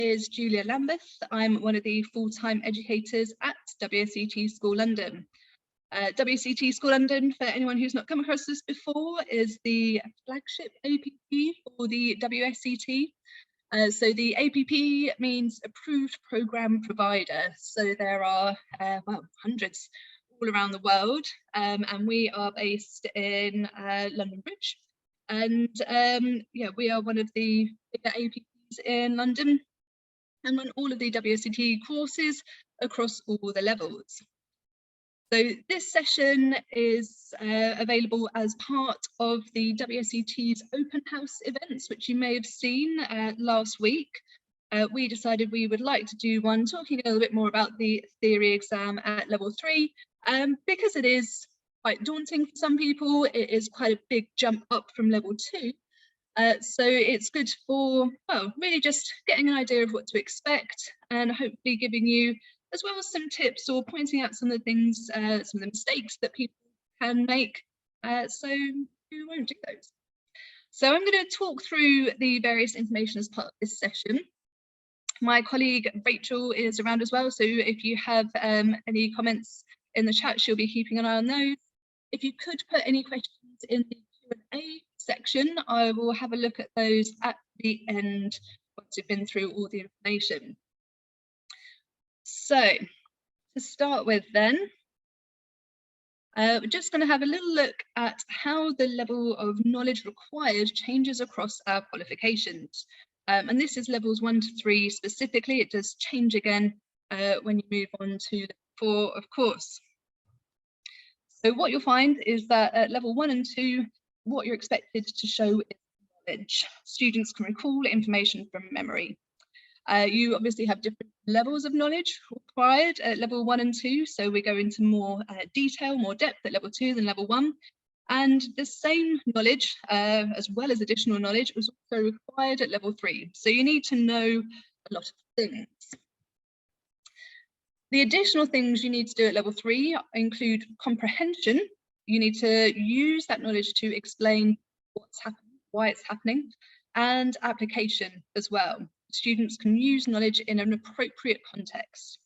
is Julia Lambeth. I'm one of the full-time educators at WSET School London. WSET School London, for anyone who's not come across this before, is the flagship APP for the WSET. So the APP means Approved Programme Provider. So there are, well, hundreds all around the world, and we are based in London Bridge. And yeah, we are one of the bigger APPs in London and run all of the WSET courses across all the levels. So this session is available as part of the WSET's open house events, which you may have seen last week. We decided we would like to do one talking a little bit more about the theory exam at level 3, because it is quite daunting for some people. It is quite a big jump up from level 2. So it's good for, well, really just getting an idea of what to expect and hopefully giving you as well as some tips or pointing out some of the things, some of the mistakes that people can make, so you won't do those. So I'm going to talk through the various information as part of this session. My colleague Rachel is around as well, so if you have any comments in the chat, she'll be keeping an eye on those. If you could put any questions in the Q&A section, I will have a look at those at the end once we've been through all the information. So to start with then, we're just going to have a little look at how the level of knowledge required changes across our qualifications. And this is levels 1 to 3 specifically. It does change again when you move on to level 4, of course. So what you'll find is that at level 1 and 2, what you're expected to show is knowledge. Students can recall information from memory. You obviously have different levels of knowledge required at level 1 and 2, so we go into more detail, more depth at level 2 than level 1. And the same knowledge, as well as additional knowledge, was also required at level 3. So you need to know a lot of things. The additional things you need to do at level 3 include comprehension. You need to use that knowledge to explain what's happening, why it's happening, and application as well. Students can use knowledge in an appropriate context.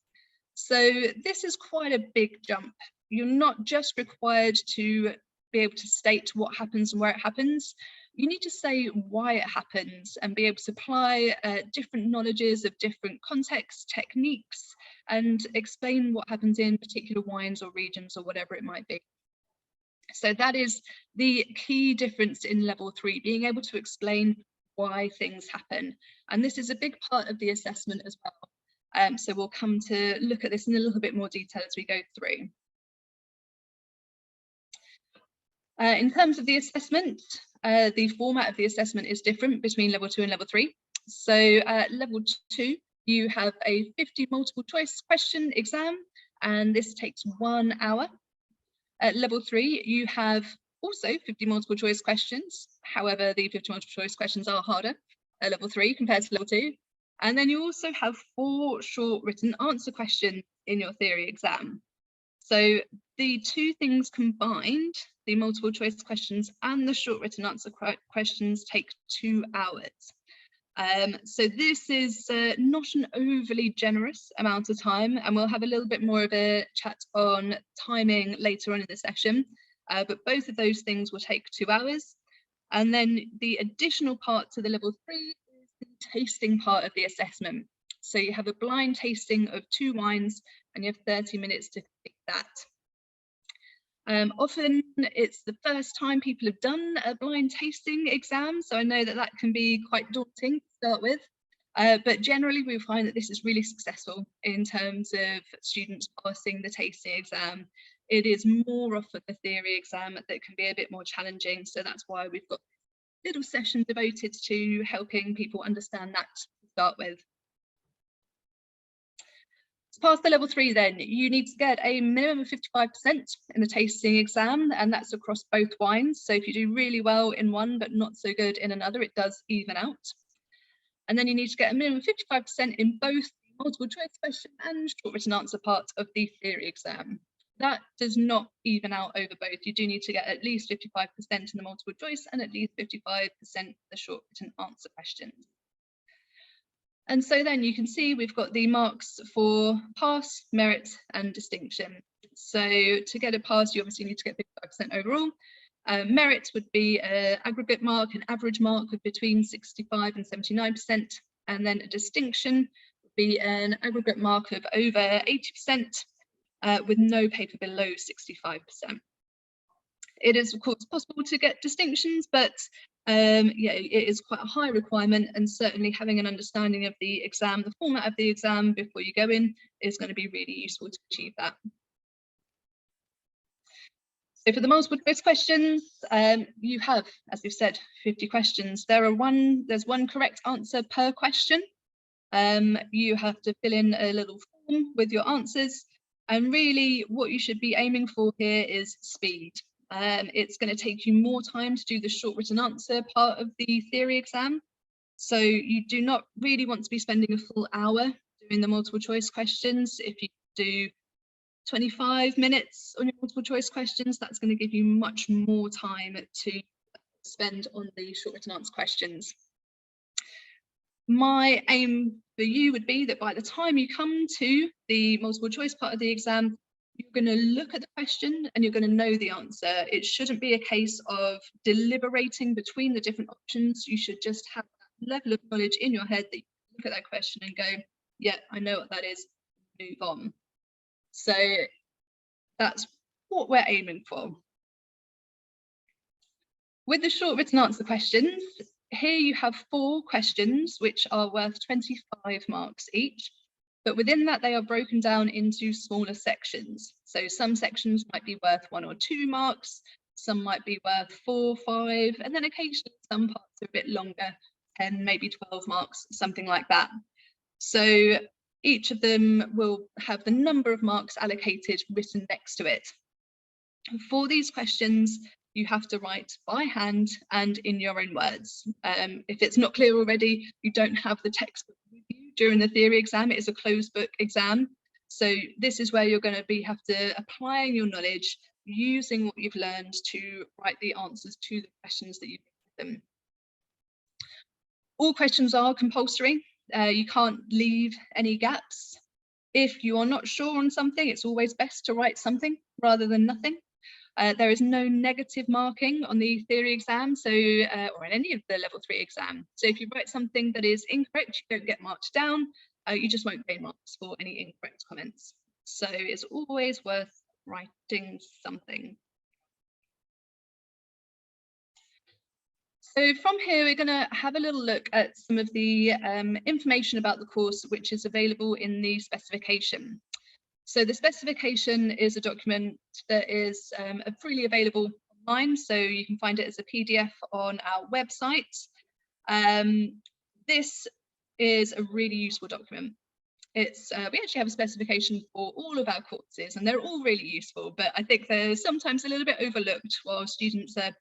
So this is quite a big jump. You're not just required to be able to state what happens and where it happens. You need to say why it happens and be able to apply different knowledges of different contexts, techniques, and explain what happens in particular wines or regions or whatever it might be. So that is the key difference in level 3, being able to explain why things happen. And this is a big part of the assessment as well. So we'll come to look at this in a little bit more detail as we go through. In terms of the assessment, the format of the assessment is different between level 2 and level 3. So level 2, you have a 50 multiple choice question exam, and this takes 1 hour. At level 3, you have also 50 multiple choice questions. However, the 50 multiple choice questions are harder at level 3 compared to level 2. And then you also have 4 short written answer questions in your theory exam. So the two things combined, the multiple choice questions and the short written answer questions, take 2 hours. So this is not an overly generous amount of time, and we'll have a little bit more of a chat on timing later on in the session. But both of those things will take 2 hours. And then the additional part to the level 3 is the tasting part of the assessment. So you have a blind tasting of 2 wines and you have 30 minutes to complete that. Often it's the first time people have done a blind tasting exam, so I know that that can be quite daunting to start with. But generally we find that this is really successful in terms of students passing the tasting exam. It is more often the theory exam that can be a bit more challenging, so that's why we've got a little session devoted to helping people understand that to start with. To pass the level 3 then, you need to get a minimum of 55% in the tasting exam, and that's across both wines. So if you do really well in one but not so good in another, it does even out. And then you need to get a minimum of 55% in both the multiple choice question and short written answer part of the theory exam. That does not even out over both. You do need to get at least 55% in the multiple choice and at least 55% the short written answer questions. And so then you can see we've got the marks for pass, merit and distinction. So to get a pass, you obviously need to get 55% overall. Merit would be an aggregate mark, an average mark of between 65 and 79%. And then a distinction would be an aggregate mark of over 80% with no paper below 65%. It is, of course, possible to get distinctions, but yeah, it is quite a high requirement, and certainly having an understanding of the exam, the format of the exam before you go in is going to be really useful to achieve that. So for the multiple choice questions, you have, as we've said, 50 questions. There's one correct answer per question. You have to fill in a little form with your answers, and really what you should be aiming for here is speed. It's going to take you more time to do the short written answer part of the theory exam. So you do not really want to be spending a full hour doing the multiple choice questions. If you do 25 minutes on your multiple choice questions, that's going to give you much more time to spend on the short written answer questions. My aim for you would be that by the time you come to the multiple choice part of the exam, you're going to look at the question and you're going to know the answer. It shouldn't be a case of deliberating between the different options. You should just have that level of knowledge in your head that you look at that question and go, yeah, I know what that is, move on. So that's what we're aiming for. With the short written answer questions, here you have 4 questions which are worth 25 marks each. But within that, they are broken down into smaller sections. So some sections might be worth 1 or 2 marks, some might be worth 4, 5, and then occasionally some parts are a bit longer, 10, maybe 12 marks, something like that. So each of them will have the number of marks allocated written next to it. For these questions, you have to write by hand and in your own words. If it's not clear already, you don't have the textbook with you during the theory exam. It is a closed book exam. So this is where you're going to have to applying your knowledge, using what you've learned to write the answers to the questions that you've given them. All questions are compulsory. You can't leave any gaps. If you are not sure on something, it's always best to write something rather than nothing. There is no negative marking on the theory exam, so or in any of the level 3 exam. So if you write something that is incorrect, you don't get marked down. You just won't gain marks for any incorrect comments. So it's always worth writing something. So from here, we're going to have a little look at some of the information about the course, which is available in the specification. So the specification is a document that is freely available online, so you can find it as a PDF on our website. This is a really useful document. It's we actually have a specification for all of our courses, and they're all really useful, but I think they're sometimes a little bit overlooked. While students are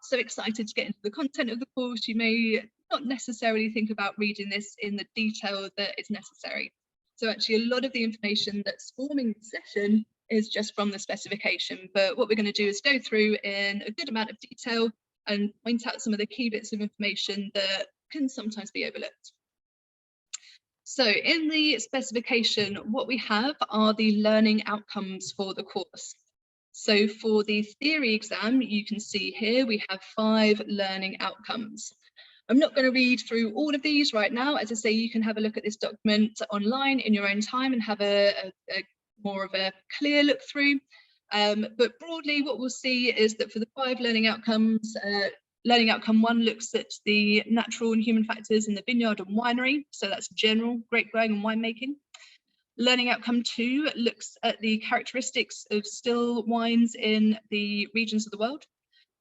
so excited to get into the content of the course, you may not necessarily think about reading this in the detail that is necessary. So actually a lot of the information that's forming the session is just from the specification, but what we're going to do is go through in a good amount of detail and point out some of the key bits of information that can sometimes be overlooked. So in the specification, what we have are the learning outcomes for the course. So for the theory exam, you can see here we have 5 learning outcomes. I'm not going to read through all of these right now. As I say, you can have a look at this document online in your own time and have a more of a clear look through. But broadly, what we'll see is that for the 5 learning outcomes, learning outcome 1 looks at the natural and human factors in the vineyard and winery. So that's general grape growing and winemaking. Learning outcome 2 looks at the characteristics of still wines in the regions of the world.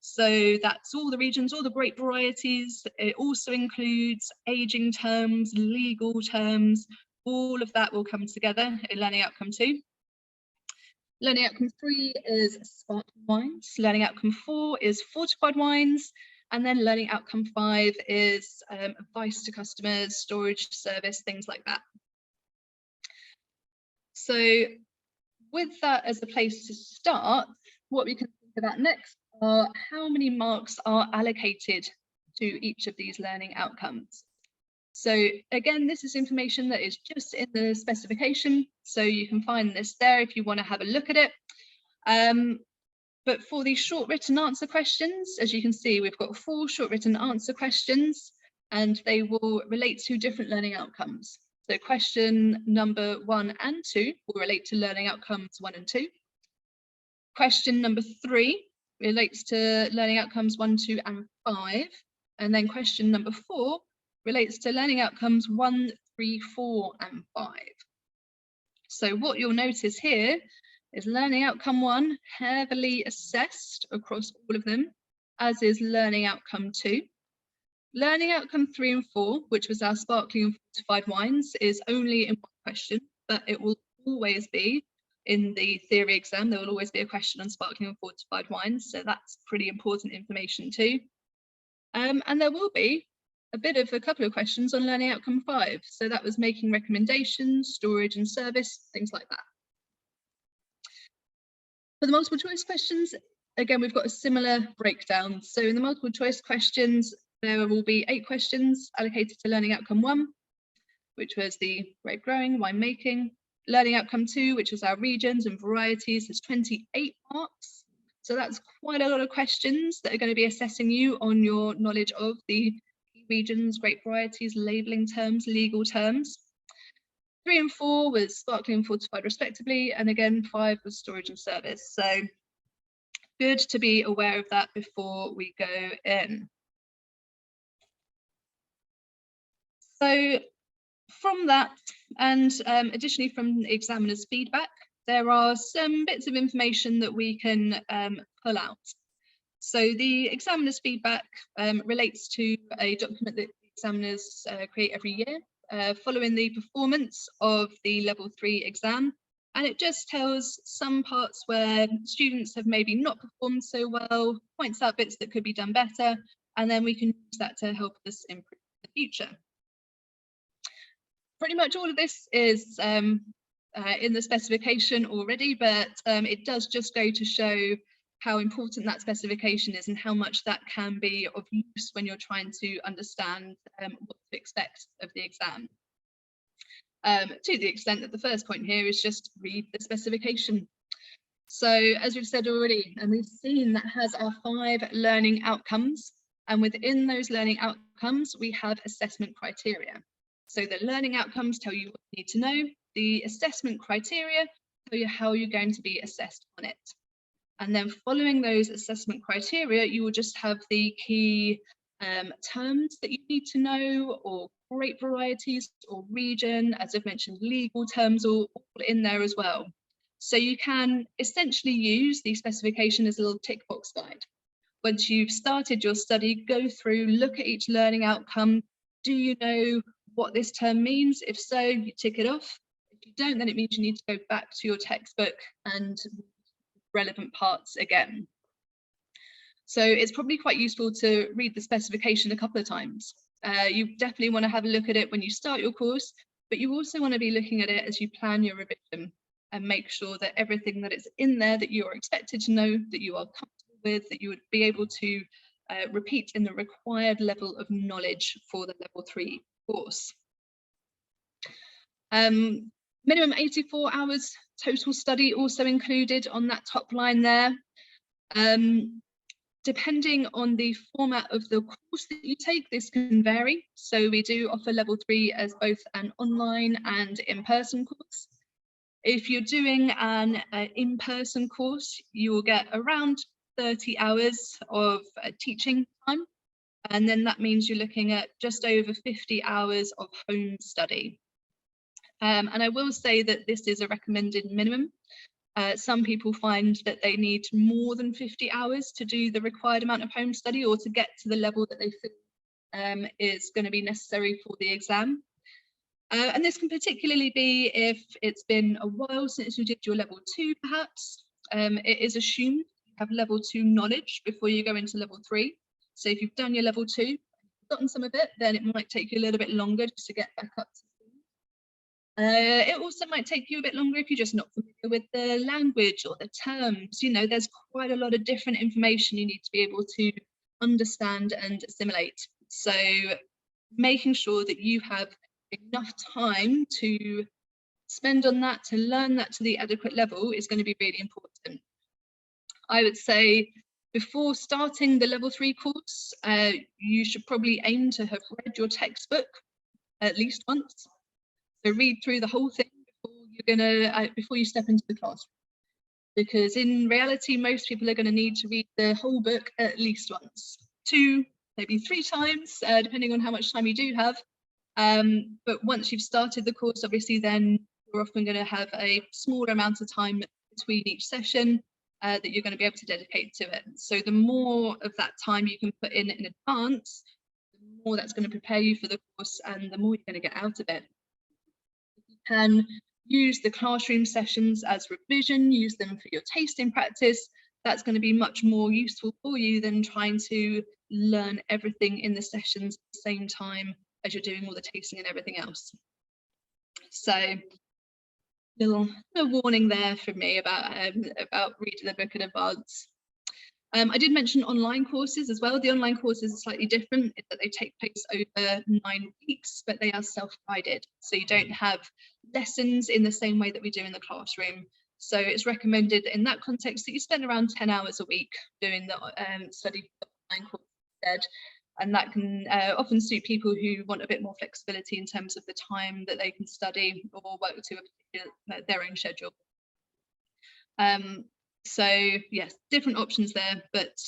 So that's all the regions, all the grape varieties. It also includes aging terms, legal terms, all of that will come together in learning outcome 2. Learning outcome 3 is sparkling wines. Learning outcome 4 is fortified wines. And then learning outcome 5 is advice to customers, storage service, things like that. So with that as a place to start, what we can think about next are how many marks are allocated to each of these learning outcomes. So again, this is information that is just in the specification, so you can find this there if you want to have a look at it. But for the short written answer questions, as you can see, we've got 4 short written answer questions, and they will relate to different learning outcomes. So question number 1 and 2 will relate to learning outcomes 1 and 2. Question number 3 relates to learning outcomes 1, 2, and 5. And then question number 4 relates to learning outcomes 1, 3, 4, and 5. So what you'll notice here is learning outcome 1 heavily assessed across all of them, as is learning outcome 2. Learning outcome 3 and 4, which was our sparkling and fortified wines, is only in 1 question, but it will always be in the theory exam. There will always be a question on sparkling and fortified wines, so that's pretty important information too. And there will be a couple of questions on learning outcome 5. So that was making recommendations, storage and service, things like that. For the multiple choice questions, again, we've got a similar breakdown. So in the multiple choice questions, there will be 8 questions allocated to learning outcome 1, which was the grape growing, wine making. Learning outcome 2, which was our regions and varieties, is 28 marks. So that's quite a lot of questions that are going to be assessing you on your knowledge of the regions, grape varieties, labelling terms, legal terms. 3 and 4 was sparkling and fortified respectively, and again 5 was storage and service. So good to be aware of that before we go in. So from that, and additionally from the examiner's feedback, there are some bits of information that we can pull out. So the examiner's feedback relates to a document that the examiners create every year following the performance of the level 3 exam. And it just tells some parts where students have maybe not performed so well, points out bits that could be done better, and then we can use that to help us improve in the future. Pretty much all of this is in the specification already, but it does just go to show how important that specification is and how much that can be of use when you're trying to understand what to expect of the exam. To the extent that the first point here is just read the specification. So as we've said already, and we've seen, that has our 5 learning outcomes, and within those learning outcomes we have assessment criteria. So the learning outcomes tell you what you need to know, the assessment criteria tell you how you're going to be assessed on it. And then following those assessment criteria, you will just have the key terms that you need to know, or grape varieties or region, as I've mentioned, legal terms all in there as well. So you can essentially use the specification as a little tick box guide. Once you've started your study, go through, look at each learning outcome. Do you know what this term means? If so, you tick it off. If you don't, then it means you need to go back to your textbook and relevant parts again. So it's probably quite useful to read the specification a couple of times. You definitely want to have a look at it when you start your course, but you also want to be looking at it as you plan your revision and make sure that everything that is in there that you are expected to know, that you are comfortable with, that you would be able to repeat in the required level of knowledge for the level 3 course. Minimum 84 hours total study also included on that top line there. Depending on the format of the course that you take, this can vary. So we do offer level 3 as both an online and in-person course. If you're doing an in-person course, you will get around 30 hours of teaching time. And then that means you're looking at just over 50 hours of home study. And I will say that this is a recommended minimum. Some people find that they need more than 50 hours to do the required amount of home study, or to get to the level that they feel is going to be necessary for the exam. And this can particularly be if it's been a while since you did your level 2, perhaps. It is assumed you have level 2 knowledge before you go into level 3. So if you've done your level 2, forgotten some of it, then it might take you a little bit longer just to get back up to speed. It also might take you a bit longer if you're just not familiar with the language or the terms. You know, there's quite a lot of different information you need to be able to understand and assimilate. So making sure that you have enough time to spend on that, to learn that to the adequate level, is going to be really important. I would say before starting the level 3 course, you should probably aim to have read your textbook at least once. So read through the whole thing before you step into the classroom. Because in reality, most people are going to need to read the whole book at least once, 2, maybe 3 times, depending on how much time you do have. But once you've started the course, obviously, then you're often going to have a smaller amount of time between each session that you're going to be able to dedicate to it. So the more of that time you can put in advance, the more that's going to prepare you for the course and the more you're going to get out of it. You can use the classroom sessions as revision, use them for your tasting practice. That's going to be much more useful for you than trying to learn everything in the sessions at the same time as you're doing all the tasting and everything else. So little warning there from me about reading the book in advance. I did mention online courses as well. The online courses are slightly different in that they take place over 9 weeks, but they are self-guided. So you don't have lessons in the same way that we do in the classroom. So it's recommended in that context that you spend around 10 hours a week doing the study online course instead. And that can often suit people who want a bit more flexibility in terms of the time that they can study or work to their own schedule. So yes, different options there, but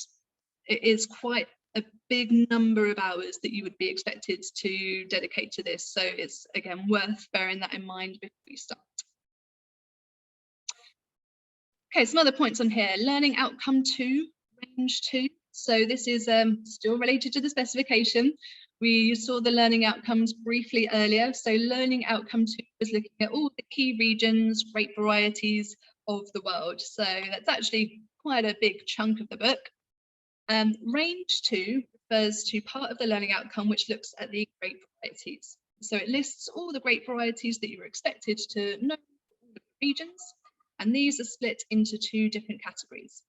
it is quite a big number of hours that you would be expected to dedicate to this. So it's, again, worth bearing that in mind before you start. Okay, some other points on here. Learning outcome 2, range 2. So this is still related to the specification. We saw the learning outcomes briefly earlier. So learning outcome 2 is looking at all the key regions, great varieties of the world. So that's actually quite a big chunk of the book. Range 2 refers to part of the learning outcome which looks at the great varieties. So it lists all the great varieties that you're expected to know for all the regions, and these are split into 2 different categories.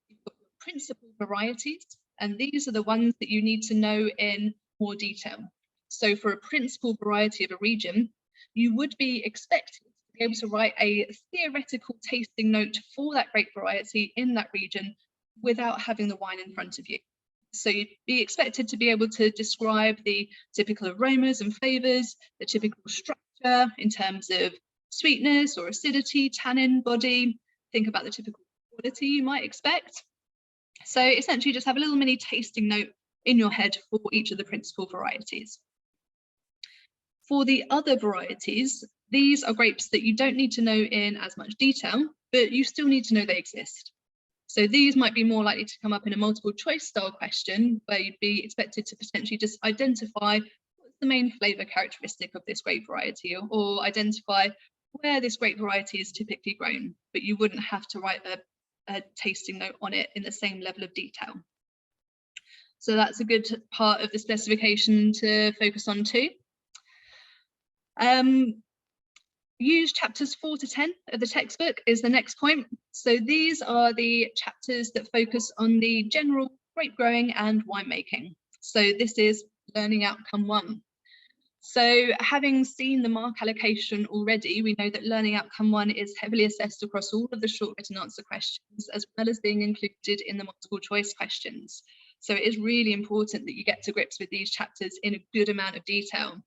You've got principal varieties, and these are the ones that you need to know in more detail. So for a principal variety of a region, you would be expected to be able to write a theoretical tasting note for that grape variety in that region without having the wine in front of you. So you'd be expected to be able to describe the typical aromas and flavours, the typical structure in terms of sweetness or acidity, tannin, body. Think about the typical quality you might expect. So essentially just have a little mini tasting note in your head for each of the principal varieties. For the other varieties, these are grapes that you don't need to know in as much detail, but you still need to know they exist. So these might be more likely to come up in a multiple choice style question where you'd be expected to potentially just identify what's the main flavour characteristic of this grape variety, or identify where this grape variety is typically grown, but you wouldn't have to write a tasting note on it in the same level of detail. So that's a good part of the specification to focus on too. Use chapters 4 to 10 of the textbook is the next point. So these are the chapters that focus on the general grape growing and winemaking. So this is learning outcome 1. So having seen the mark allocation already, we know that learning outcome 1 is heavily assessed across all of the short written answer questions, as well as being included in the multiple choice questions. So it is really important that you get to grips with these chapters in a good amount of detail.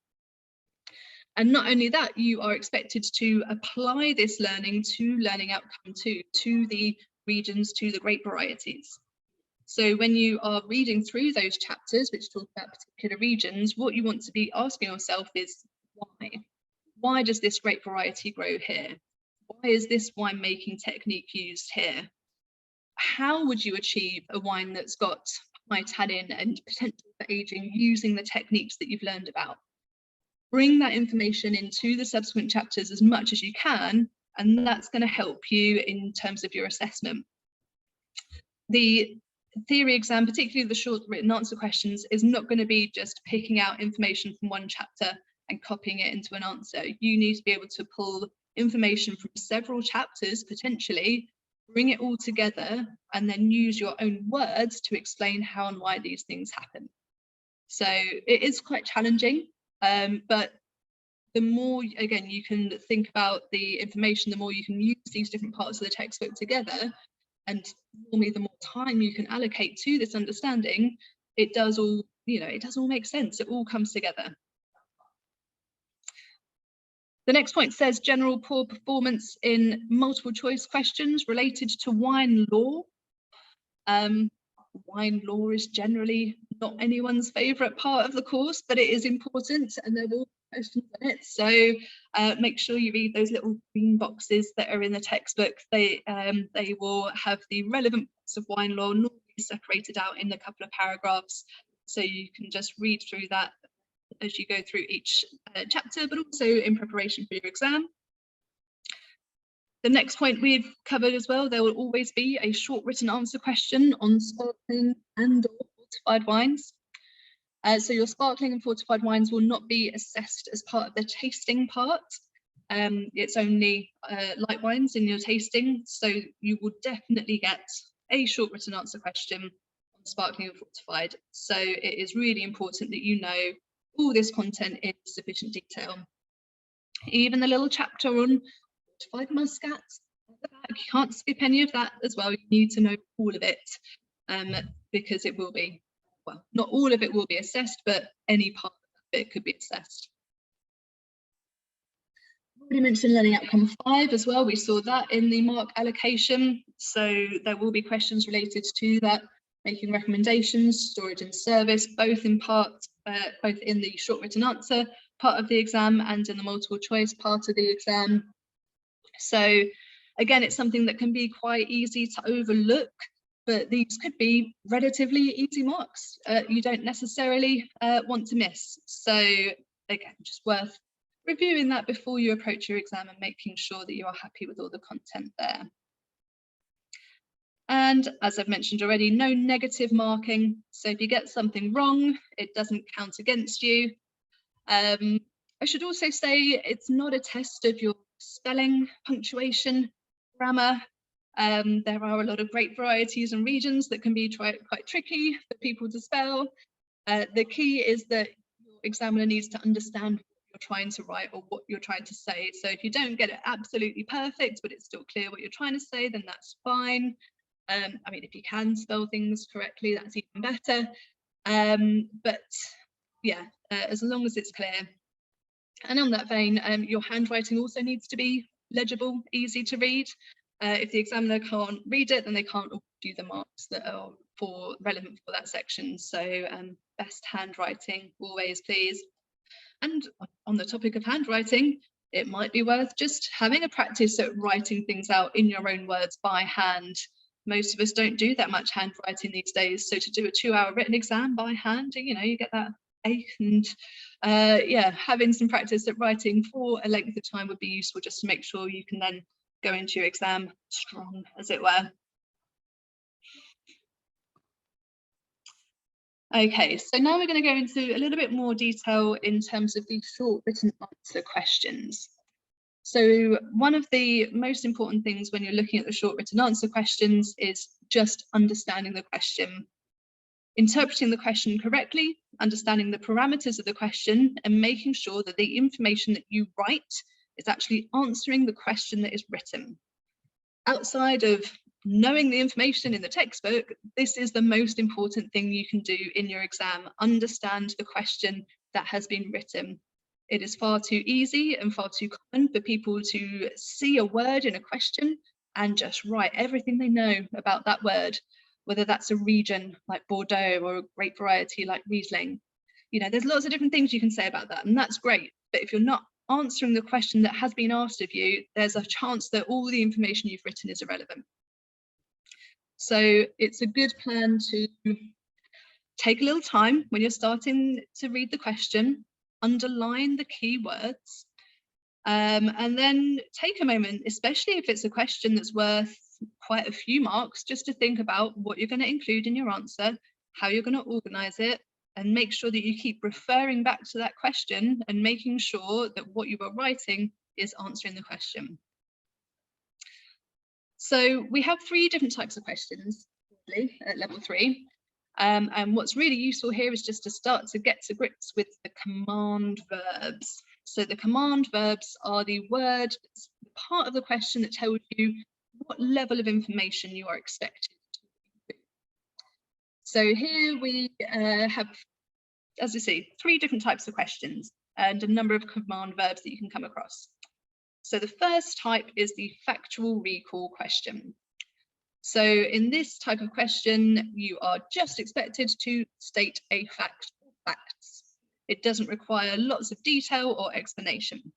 And not only that, you are expected to apply this learning to learning outcome 2, to the regions, to the grape varieties. So when you are reading through those chapters which talk about particular regions, what you want to be asking yourself is why? Why does this grape variety grow here? Why is this winemaking technique used here? How would you achieve a wine that's got high tannin and potential for aging using the techniques that you've learned about? Bring that information into the subsequent chapters as much as you can, and that's going to help you in terms of your assessment. The theory exam, particularly the short written answer questions, is not going to be just picking out information from one chapter and copying it into an answer. You need to be able to pull information from several chapters, potentially, bring it all together, and then use your own words to explain how and why these things happen. So it is quite challenging. But the more, again, you can think about the information, the more you can use these different parts of the textbook together, and normally the more time you can allocate to this understanding, it does all, it does all make sense. It all comes together. The next point says general poor performance in multiple choice questions related to wine law. Wine law is generally not anyone's favourite part of the course, but it is important, and there will be questions on it. So make sure you read those little green boxes that are in the textbook. They will have the relevant parts of wine law normally separated out in a couple of paragraphs, so you can just read through that as you go through each chapter, but also in preparation for your exam. The next point we've covered as well, there will always be a short written answer question on sparkling and or fortified wines. So your sparkling and fortified wines will not be assessed as part of the tasting part. It's only light wines in your tasting, so you will definitely get a short written answer question on sparkling and fortified. So it is really important that you know all this content in sufficient detail. Even the little chapter on fortified muscats at the back, you can't skip any of that as well. You need to know all of it, because it will be, well, not all of it will be assessed, but any part of it could be assessed. I've already mentioned learning outcome 5 as well. We saw that in the mark allocation, so there will be questions related to that, making recommendations, storage and service, both in the short written answer part of the exam and in the multiple choice part of the exam. So again, it's something that can be quite easy to overlook, but these could be relatively easy marks you don't necessarily want to miss. So again, just worth reviewing that before you approach your exam and making sure that you are happy with all the content there. And as I've mentioned already, no negative marking. So if you get something wrong, it doesn't count against you. I should also say it's not a test of your spelling, punctuation, grammar. There are a lot of great varieties and regions that can be quite tricky for people to spell. The key is that your examiner needs to understand what you're trying to write or what you're trying to say. So if you don't get it absolutely perfect, but it's still clear what you're trying to say, then that's fine. I mean, if you can spell things correctly, that's even better. But yeah, as long as it's clear. And on that vein, your handwriting also needs to be legible, easy to read. If the examiner can't read it, then they can't do the marks that are relevant for that section. So best handwriting always, please. And on the topic of handwriting, it might be worth just having a practice at writing things out in your own words by hand. Most of us don't do that much handwriting these days. So to do a 2-hour written exam by hand, you get that ache, and yeah, having some practice at writing for a length of time would be useful, just to make sure you can then go into your exam strong, as it were. Okay, so now we're going to go into a little bit more detail in terms of the short written answer questions. So one of the most important things when you're looking at the short written answer questions is just understanding the question, interpreting the question correctly, understanding the parameters of the question, and making sure that the information that you write is actually answering the question that is written. Outside of knowing the information in the textbook, this is the most important thing you can do in your exam. Understand the question that has been written. It is far too easy and far too common for people to see a word in a question and just write everything they know about that word, whether that's a region like Bordeaux or a grape variety like Riesling. There's lots of different things you can say about that, and that's great. But if you're not answering the question that has been asked of you, there's a chance that all the information you've written is irrelevant. So it's a good plan to take a little time when you're starting to read the question, underline the key words, and then take a moment, especially if it's a question that's worth quite a few marks, just to think about what you're going to include in your answer, how you're going to organise it, and make sure that you keep referring back to that question and making sure that what you are writing is answering the question. So we have 3 different types of questions at level 3. And what's really useful here is just to start to get to grips with the command verbs. So the command verbs are the word, part of the question that tells you what level of information you are expected to do. So here we have, as I say, 3 different types of questions and a number of command verbs that you can come across. So the first type is the factual recall question. So in this type of question, you are just expected to state a fact or facts. It doesn't require lots of detail or explanation.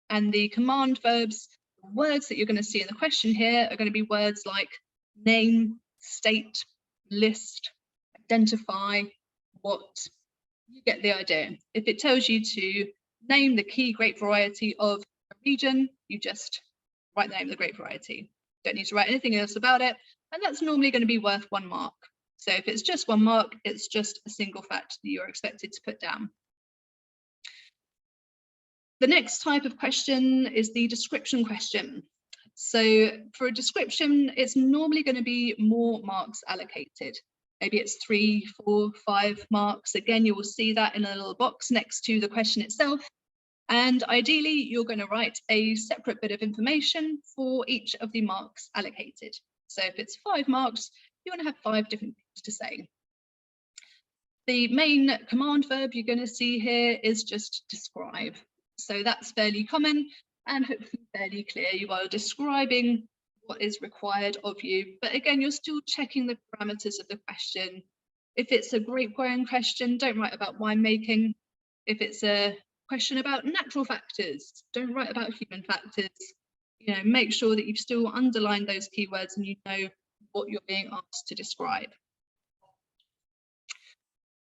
And the command verbs, the words that you're going to see in the question here are going to be words like name, state, list, identify, what. You get the idea. If it tells you to name the key grape variety of a region, you just write the name of the grape variety. Don't need to write anything else about it. And that's normally going to be worth 1 mark. So if it's just 1 mark, it's just a single fact that you're expected to put down. The next type of question is the description question. So for a description, it's normally going to be more marks allocated. Maybe it's 3, 4, 5 marks. Again, you will see that in a little box next to the question itself. And ideally, you're going to write a separate bit of information for each of the marks allocated. So if it's 5 marks, you want to have 5 different things to say. The main command verb you're going to see here is just describe. So that's fairly common and hopefully fairly clear. You are describing what is required of you. But again, you're still checking the parameters of the question. If it's a grape growing question, don't write about winemaking. If it's a question about natural factors, don't write about human factors. You know, make sure that you've still underlined those keywords and you know what you're being asked to describe.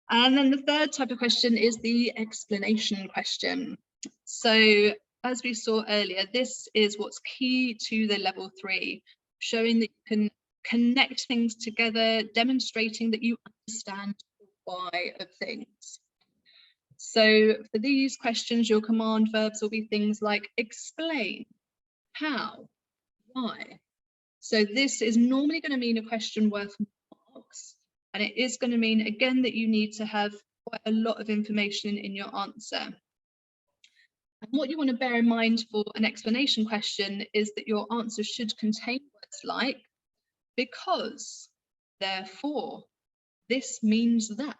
And then the third type of question is the explanation question. So as we saw earlier, this is what's key to the level 3, showing that you can connect things together, demonstrating that you understand the why of things. So for these questions, your command verbs will be things like explain, how, why. So this is normally going to mean a question worth marks, and it is going to mean, again, that you need to have quite a lot of information in your answer. And what you want to bear in mind for an explanation question is that your answer should contain words like because, therefore, this means that,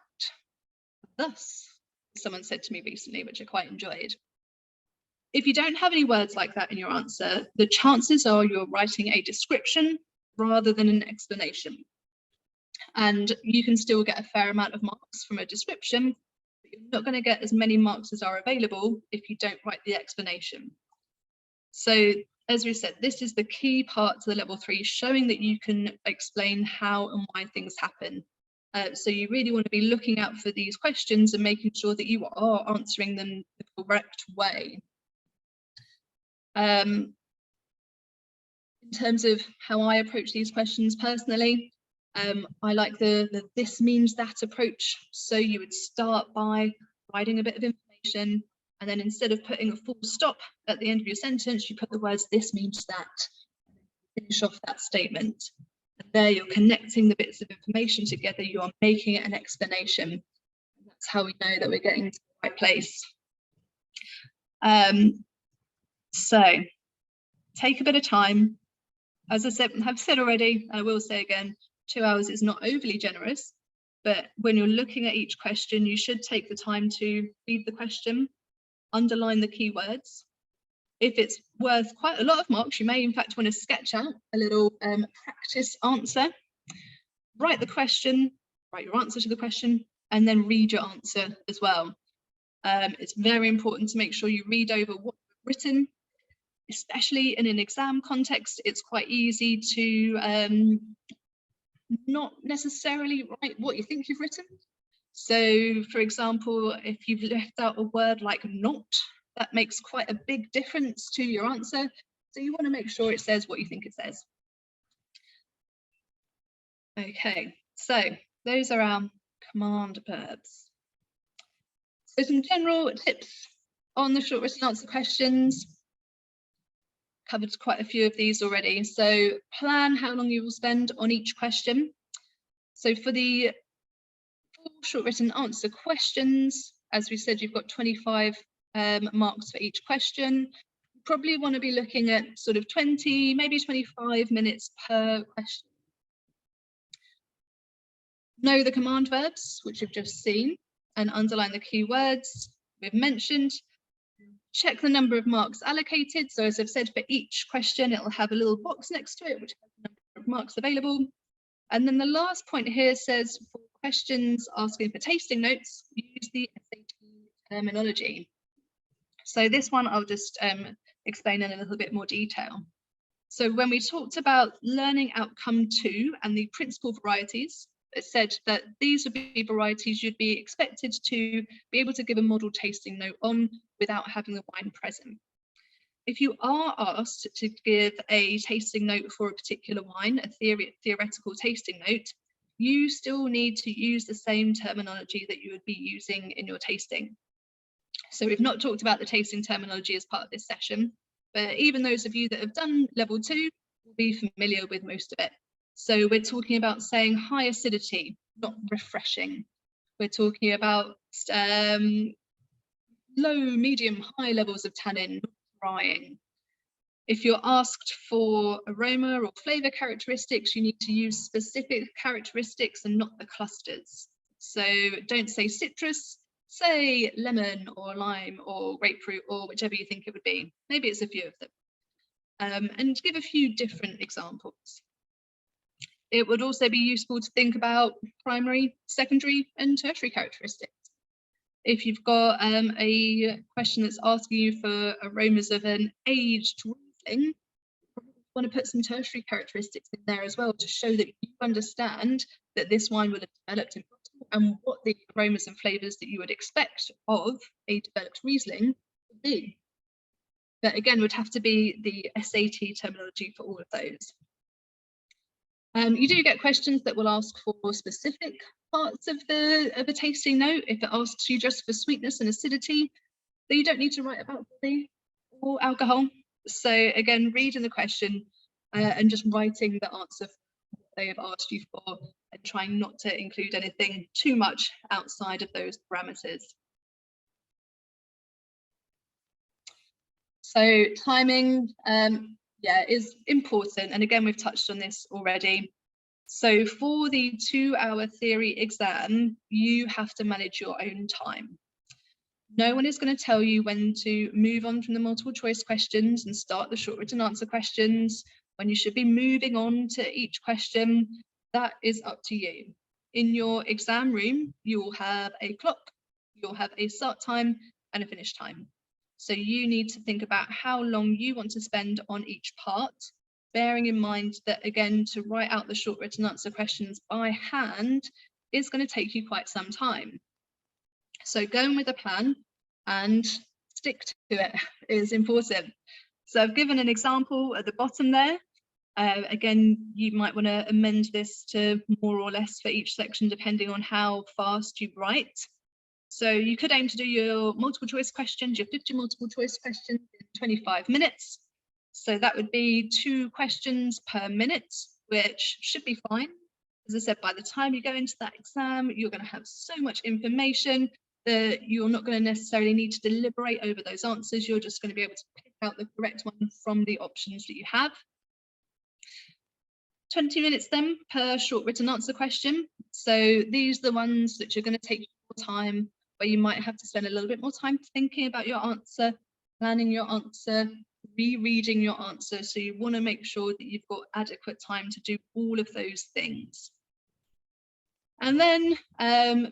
thus, someone said to me recently, which I quite enjoyed. If you don't have any words like that in your answer, the chances are you're writing a description rather than an explanation. And you can still get a fair amount of marks from a description, but you're not going to get as many marks as are available if you don't write the explanation. So as we said, this is the key part to the level 3, showing that you can explain how and why things happen. So you really want to be looking out for these questions and making sure that you are answering them the correct way. In terms of how I approach these questions personally, I like the this means that approach. So you would start by writing a bit of information, and then instead of putting a full stop at the end of your sentence, you put the words this means that, finish off that statement. And there you're connecting the bits of information together, you are making it an explanation. And that's how we know that we're getting to the right place. So take a bit of time. As I have said already, I will say again, 2 hours is not overly generous, but when you're looking at each question, you should take the time to read the question, underline the keywords. If it's worth quite a lot of marks, you may in fact want to sketch out a little practice answer. Write the question, write your answer to the question, and then read your answer as well. It's very important to make sure you read over what you've written, especially in an exam context. It's quite easy to not necessarily write what you think you've written. So, for example, if you've left out a word like not, that makes quite a big difference to your answer. So you want to make sure it says what you think it says. Okay, so those are our command verbs. So some general tips on the short written answer questions. Covered quite a few of these already. So plan how long you will spend on each question. So for the short written answer questions. As we said, you've got 25 marks for each question. You probably want to be looking at sort of 20, maybe 25 minutes per question. Know the command verbs, which we've just seen, and underline the keywords we've mentioned. Check the number of marks allocated. So as I've said, for each question, it'll have a little box next to it, which has the number of marks available. And then the last point here says, for questions asking for tasting notes, use the SAT terminology. So this one I'll just explain in a little bit more detail. So when we talked about learning outcome 2 and the principal varieties, it said that these would be varieties you'd be expected to be able to give a model tasting note on without having the wine present. If you are asked to give a tasting note for a particular wine, a theoretical tasting note, you still need to use the same terminology that you would be using in your tasting. So we've not talked about the tasting terminology as part of this session, but even those of you that have done level 2 will be familiar with most of it. So we're talking about saying high acidity, not refreshing. We're talking about low, medium, high levels of tannin, not drying. If you're asked for aroma or flavour characteristics, you need to use specific characteristics and not the clusters. So don't say citrus, say lemon or lime or grapefruit or whichever you think it would be. Maybe it's a few of them. And give a few different examples. It would also be useful to think about primary, secondary and tertiary characteristics. If you've got a question that's asking you for aromas of an aged Riesling, you want to put some tertiary characteristics in there as well to show that you understand that this wine will have developed in bottle and what the aromas and flavours that you would expect of a developed Riesling would be. But again, would have to be the SAT terminology for all of those. You do get questions that will ask for specific parts of a tasting note. If it asks you just for sweetness and acidity, then you don't need to write about body or alcohol. So again, reading the question and just writing the answer they have asked you for and trying not to include anything too much outside of those parameters. So timing, is important. And again, we've touched on this already. So for the 2-hour theory exam, you have to manage your own time. No one is going to tell you when to move on from the multiple choice questions and start the short written answer questions, when you should be moving on to each question. That is up to you. In your exam room, you will have a clock, you'll have a start time and a finish time. So you need to think about how long you want to spend on each part, bearing in mind that, again, to write out the short written answer questions by hand is going to take you quite some time. So going with a plan and stick to it is important. So I've given an example at the bottom there. Again, you might want to amend this to more or less for each section, depending on how fast you write. So you could aim to do your multiple choice questions, your 50 multiple choice questions in 25 minutes. So that would be 2 questions per minute, which should be fine. As I said, by the time you go into that exam, you're going to have so much information that you're not going to necessarily need to deliberate over those answers. You're just going to be able to pick out the correct one from the options that you have. 20 minutes then per short written answer question. So these are the ones which are going to take more time, where you might have to spend a little bit more time thinking about your answer, planning your answer, rereading your answer. So you want to make sure that you've got adequate time to do all of those things. And then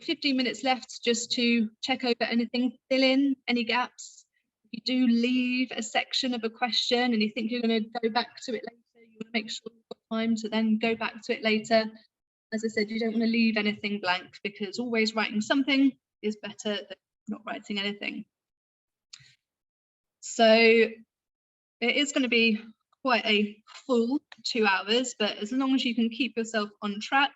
15 minutes left just to check over anything, fill in any gaps. If you do leave a section of a question and you think you're going to go back to it later, you want to make sure you've got time to then go back to it later. As I said, you don't want to leave anything blank, because always writing something is better than not writing anything. So it is going to be quite a full 2 hours, but as long as you can keep yourself on track,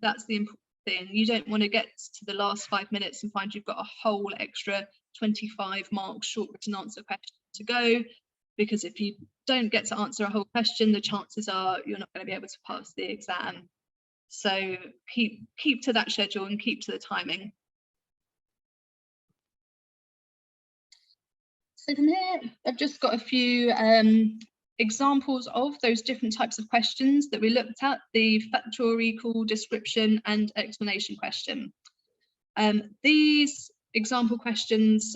that's the important thing. You don't want to get to the last 5 minutes and find you've got a whole extra 25 marks short written answer question to go, because if you don't get to answer a whole question, the chances are you're not going to be able to pass the exam. So keep to that schedule and keep to the timing. So from here, I've just got a few examples of those different types of questions that we looked at: the factual recall, description, and explanation question. These example questions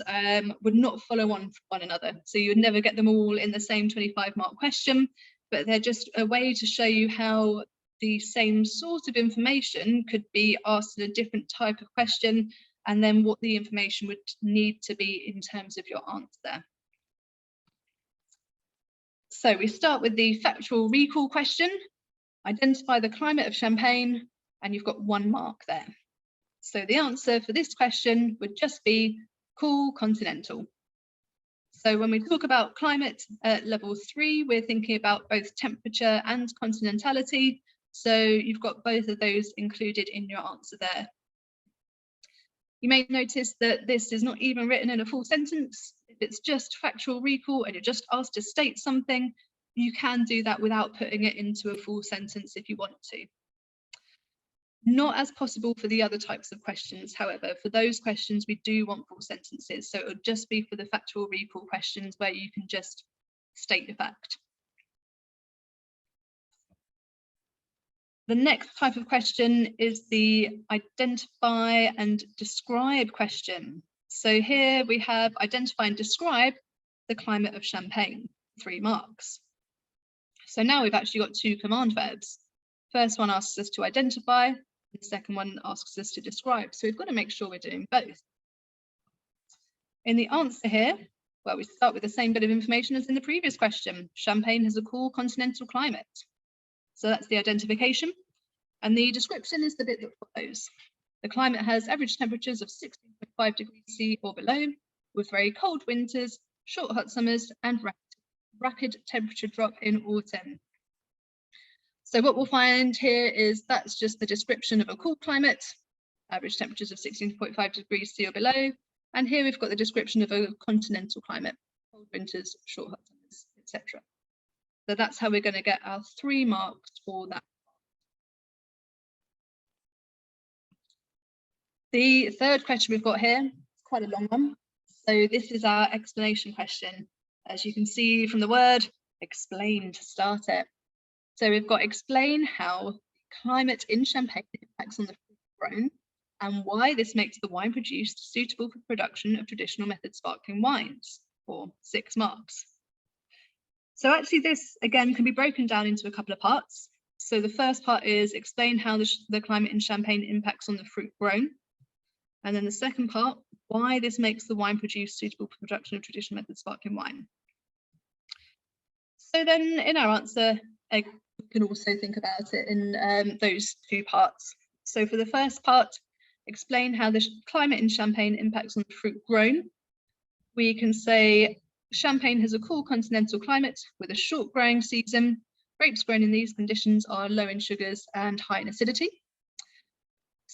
would not follow on from one another, so you would never get them all in the same 25-mark question, but they're just a way to show you how the same sort of information could be asked in a different type of question, and then what the information would need to be in terms of your answer. So we start with the factual recall question. Identify the climate of Champagne, and you've got 1 mark there. So the answer for this question would just be cool continental. So when we talk about climate at level 3, we're thinking about both temperature and continentality. So you've got both of those included in your answer there. You may notice that this is not even written in a full sentence. If it's just factual recall and you're just asked to state something, you can do that without putting it into a full sentence if you want to. Not as possible for the other types of questions, however. For those questions, we do want full sentences. So it would just be for the factual recall questions where you can just state the fact. The next type of question is the identify and describe question. So here we have identify and describe the climate of Champagne, 3 marks. So now we've actually got 2 command verbs. First one asks us to identify, the second one asks us to describe. So we've got to make sure we're doing both. In the answer here, well, we start with the same bit of information as in the previous question. Champagne has a cool continental climate. So that's the identification. And the description is the bit that follows. The climate has average temperatures of 16.5 degrees C or below, with very cold winters, short hot summers, and rapid temperature drop in autumn. So what we'll find here is that's just the description of a cool climate, average temperatures of 16.5 degrees C or below. And here we've got the description of a continental climate, cold winters, short hot summers, etc. So that's how we're going to get our 3 marks for that. The third question we've got here is quite a long one. So this is our explanation question. As you can see from the word, explain to start it. So we've got explain how climate in Champagne impacts on the fruit grown and why this makes the wine produced suitable for production of traditional method sparkling wines, for 6 marks. So actually this again can be broken down into a couple of parts. So the first part is explain how the climate in Champagne impacts on the fruit grown. And then the second part, why this makes the wine produced suitable for production of traditional method sparkling wine. So then in our answer, we can also think about it in those 2 parts. So for the first part, explain how the climate in Champagne impacts on the fruit grown. We can say Champagne has a cool continental climate with a short growing season. Grapes grown in these conditions are low in sugars and high in acidity.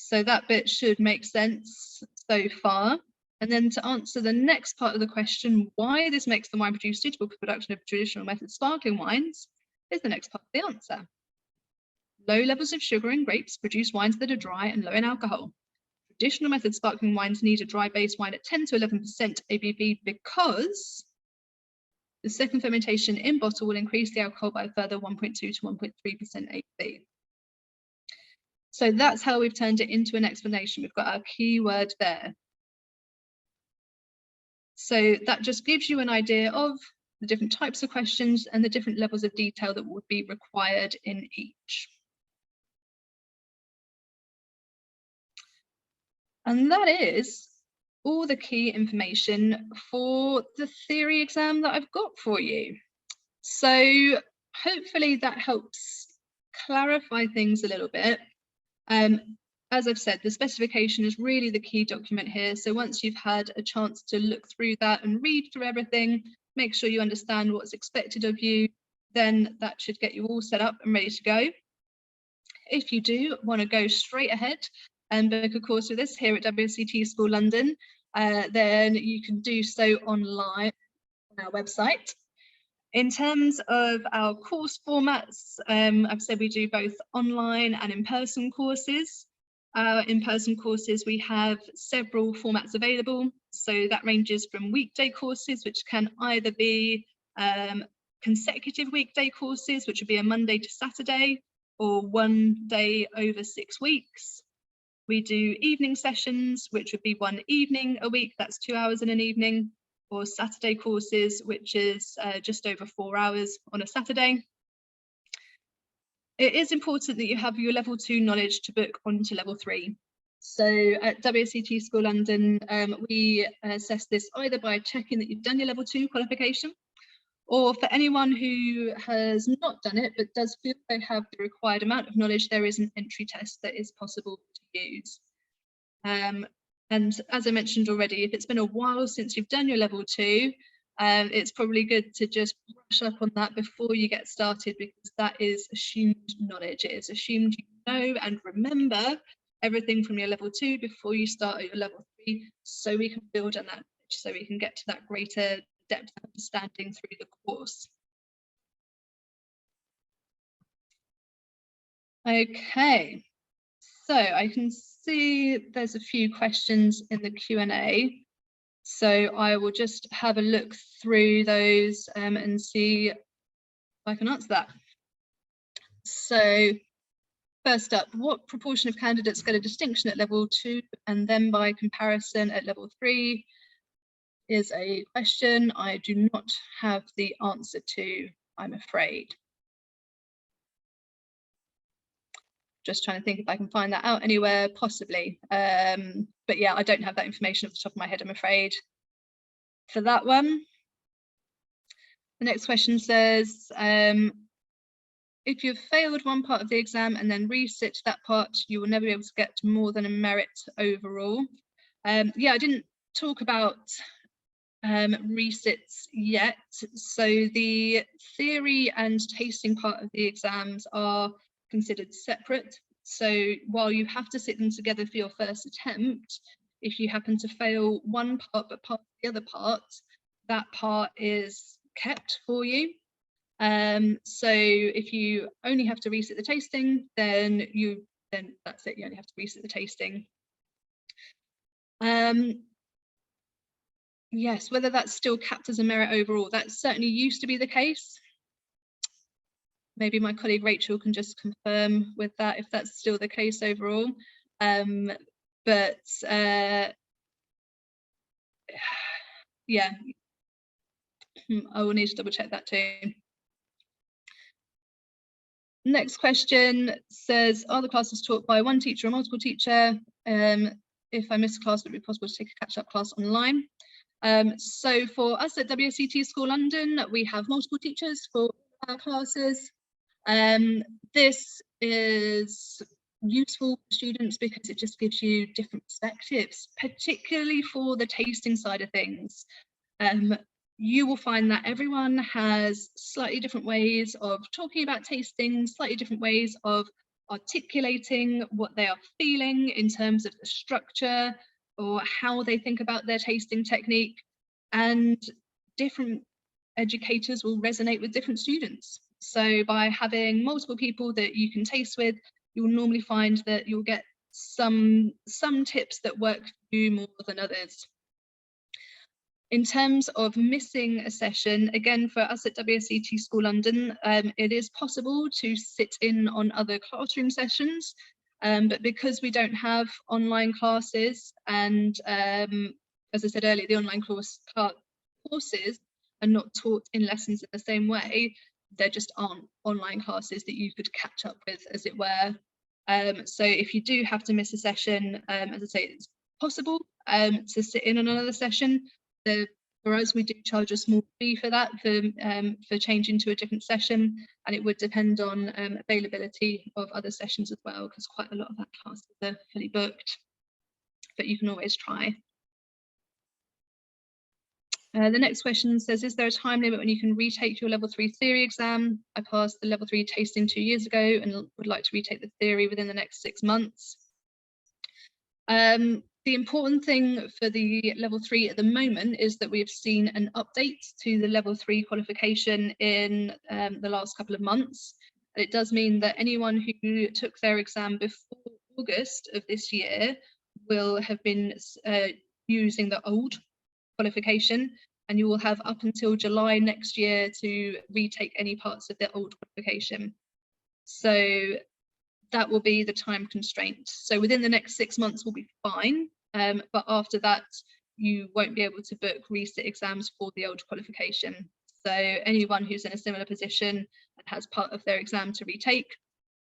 So that bit should make sense so far. And then to answer the next part of the question, why this makes the wine produced suitable for production of traditional method sparkling wines, is the next part of the answer. Low levels of sugar in grapes produce wines that are dry and low in alcohol. Traditional method sparkling wines need a dry base wine at 10 to 11% ABV because the second fermentation in bottle will increase the alcohol by a further 1.2 to 1.3% ABV. So that's how we've turned it into an explanation. We've got our keyword there. So that just gives you an idea of the different types of questions and the different levels of detail that would be required in each. And that is all the key information for the theory exam that I've got for you. So hopefully that helps clarify things a little bit. As I've said, the specification is really the key document here. So once you've had a chance to look through that and read through everything, make sure you understand what's expected of you, then that should get you all set up and ready to go. If you do want to go straight ahead and book a course with us here at WSET School London, then you can do so online on our website. In terms of our course formats, I've said we do both online and in-person courses. In-person courses, we have several formats available. So that ranges from weekday courses, which can either be consecutive weekday courses, which would be a Monday to Saturday, or 1 day over 6 weeks. We do evening sessions, which would be 1 evening a week, that's 2 hours in an evening, or Saturday courses, which is just over 4 hours on a Saturday. It is important that you have your level 2 knowledge to book onto level 3. So at WSET School London, we assess this either by checking that you've done your level 2 qualification, or for anyone who has not done it but does feel they have the required amount of knowledge, there is an entry test that is possible to use. And as I mentioned already, if it's been a while since you've done your level 2, it's probably good to just brush up on that before you get started, because that is assumed knowledge. It is assumed you know and remember everything from your level 2 before you start at your level 3, so we can build on that knowledge, so we can get to that greater depth of understanding through the course. Okay, so I can see there's a few questions in the Q&A. So I will just have a look through those and see if I can answer that. So first up, what proportion of candidates get a distinction at level 2 and then by comparison at level 3 is a question I do not have the answer to, I'm afraid. Just trying to think if I can find that out anywhere, possibly. But yeah, I don't have that information off the top of my head, I'm afraid, for that one. The next question says, if you've failed one part of the exam and then resit that part, you will never be able to get more than a merit overall. Yeah, I didn't talk about resits yet. So the theory and tasting part of the exams are considered separate. So while you have to sit them together for your first attempt, if you happen to fail one part but pass the other part, that part is kept for you. So if you only have to resit the tasting, then that's it, you only have to resit the tasting. Yes, whether that's still capped as a merit overall, that certainly used to be the case. Maybe my colleague Rachel can just confirm with that if that's still the case overall. But yeah, I will need to double check that too. Next question says, are the classes taught by one teacher or multiple teacher? If I miss a class, would it be possible to take a catch-up class online? So for us at WSET School London, we have multiple teachers for our classes. This is useful for students because it just gives you different perspectives, particularly for the tasting side of things. You will find that everyone has slightly different ways of talking about tasting, slightly different ways of articulating what they are feeling in terms of the structure or how they think about their tasting technique, and different educators will resonate with different students. So by having multiple people that you can taste with, you'll normally find that you'll get some tips that work for you more than others. In terms of missing a session, again, for us at WSET School London, it is possible to sit in on other classroom sessions, but because we don't have online classes, and as I said earlier, the online courses are not taught in lessons in the same way, there just aren't online classes that you could catch up with, as it were. So if you do have to miss a session, as I say, it's possible to sit in on another session. For us, we do charge a small fee for that, for changing to a different session, and it would depend on availability of other sessions as well, because quite a lot of our classes are fully booked, but you can always try. The next question says, is there a time limit when you can retake your level 3 theory exam? I passed the level 3 tasting 2 years ago and would like to retake the theory within the next 6 months. The important thing for the level 3 at the moment is that we've seen an update to the level 3 qualification in the last couple of months. It does mean that anyone who took their exam before August of this year will have been using the old qualification, and you will have up until July next year to retake any parts of the old qualification. So that will be the time constraint. So within the next 6 months will be fine, but after that you won't be able to book resit exams for the old qualification. So anyone who's in a similar position and has part of their exam to retake,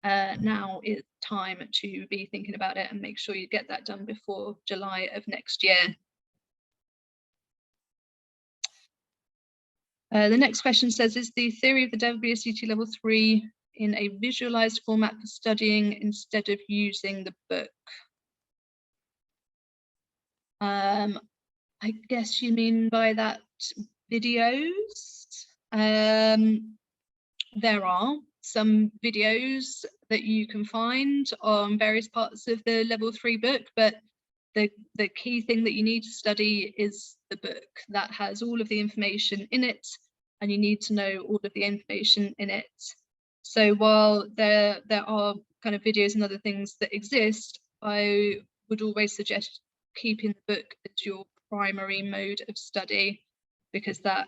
now is time to be thinking about it and make sure you get that done before July of next year. The next question says, is the theory of the WSET level 3 in a visualized format for studying instead of using the book? I guess you mean by that videos. There are some videos that you can find on various parts of the level 3 book, but the key thing that you need to study is the book. That has all of the information in it, and you need to know all of the information in it. So while there are kind of videos and other things that exist, I would always suggest keeping the book as your primary mode of study, because that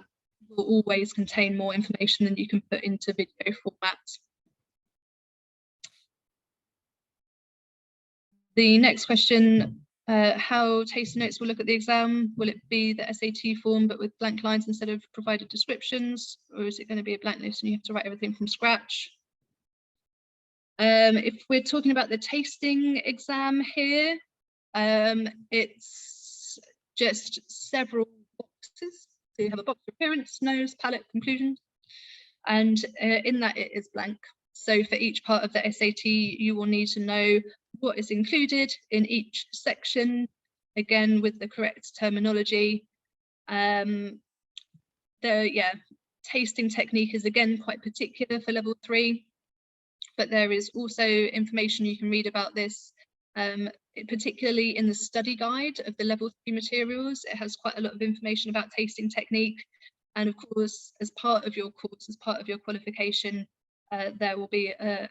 will always contain more information than you can put into video format. The next question, how tasting notes will look at the exam? Will it be the SAT form but with blank lines instead of provided descriptions, or is it going to be a blank list and you have to write everything from scratch? If we're talking about the tasting exam here, it's just several boxes. So you have a box for appearance, nose, palate, conclusions, and in that it is blank. So for each part of the SAT, you will need to know what is included in each section, again with the correct terminology. Tasting technique is again quite particular for level 3, but there is also information you can read about this, particularly in the study guide of the level 3 materials. It has quite a lot of information about tasting technique, and of course as part of your course, as part of your qualification, there will be a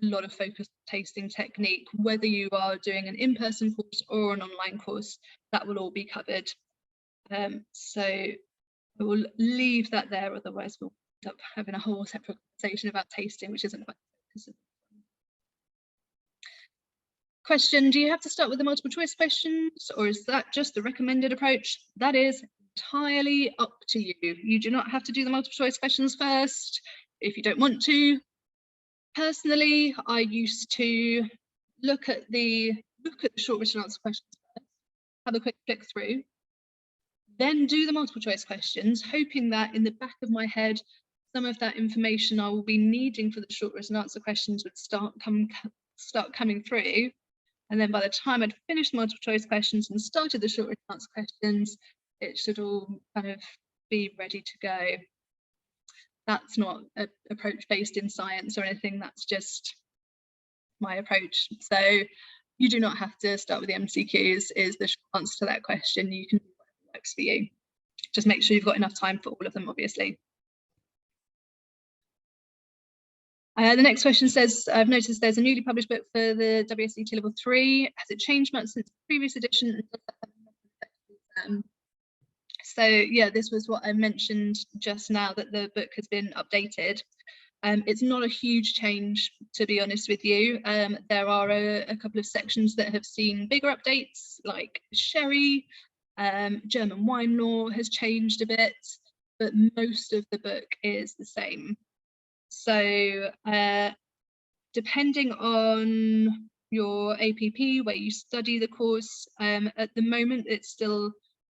lot of focus on tasting technique, whether you are doing an in-person course or an online course. That will all be covered. So I will leave that there, otherwise we'll end up having a whole separate conversation about tasting, which isn't quite the focus of this one. Question, do you have to start with the multiple choice questions, or is that just the recommended approach? That is entirely up to you. You do not have to do the multiple choice questions first if you don't want to. Personally, I used to look at the short written answer questions first, have a quick flick through, then do the multiple choice questions, hoping that in the back of my head, some of that information I will be needing for the short written answer questions would start coming through. And then by the time I'd finished multiple choice questions and started the short written answer questions, it should all kind of be ready to go. That's not an approach based in science or anything, that's just my approach. So you do not have to start with the MCQs is the short answer to that question. You can do whatever works for you. Just make sure you've got enough time for all of them, obviously. The next question says, I've noticed there's a newly published book for the WSET level 3. Has it changed much since the previous edition? So yeah, this was what I mentioned just now, that the book has been updated. It's not a huge change, to be honest with you. There are a couple of sections that have seen bigger updates, like sherry, German wine law has changed a bit, but most of the book is the same. So depending on your APP, where you study the course, at the moment it's still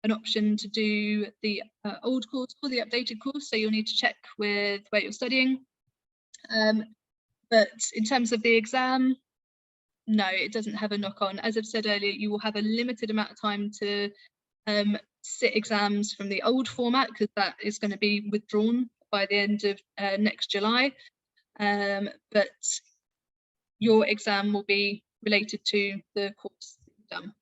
an option to do the old course or the updated course, so you'll need to check with where you're studying. But in terms of the exam, no, it doesn't have a knock-on. As I've said earlier, you will have a limited amount of time to sit exams from the old format, because that is going to be withdrawn by the end of next July. But your exam will be related to the course that you've done.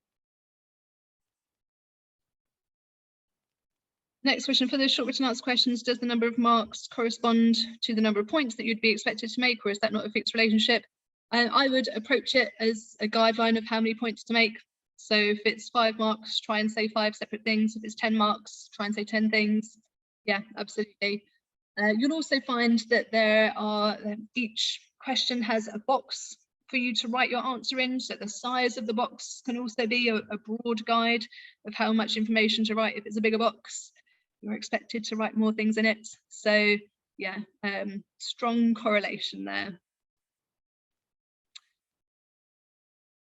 Next question, for the short written answer questions, does the number of marks correspond to the number of points that you'd be expected to make, or is that not a fixed relationship? I would approach it as a guideline of how many points to make. So if it's 5 marks, try and say 5 separate things. If it's 10 marks, try and say 10 things. Yeah, absolutely. You'll also find that each question has a box for you to write your answer in. So the size of the box can also be a broad guide of how much information to write. If it's a bigger box, you're expected to write more things in it. So yeah, strong correlation there.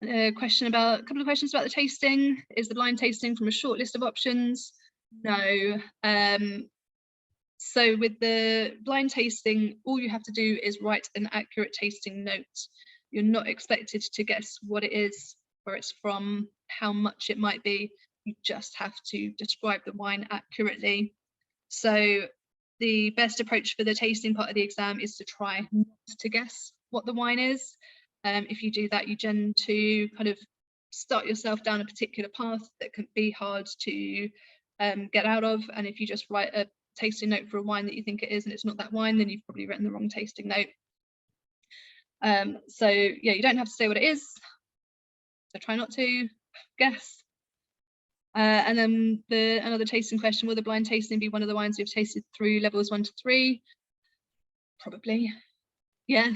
A couple of questions about the tasting. Is the blind tasting from a short list of options? No. So with the blind tasting, all you have to do is write an accurate tasting note. You're not expected to guess what it is, where it's from, how much it might be. You just have to describe the wine accurately. So the best approach for the tasting part of the exam is to try not to guess what the wine is. If you do that, you tend to kind of start yourself down a particular path that can be hard to get out of. And if you just write a tasting note for a wine that you think it is and it's not that wine, then you've probably written the wrong tasting note. So yeah, you don't have to say what it is, so try not to guess. And then another tasting question, will the blind tasting be one of the wines you've tasted through levels 1 to 3? Probably, yeah.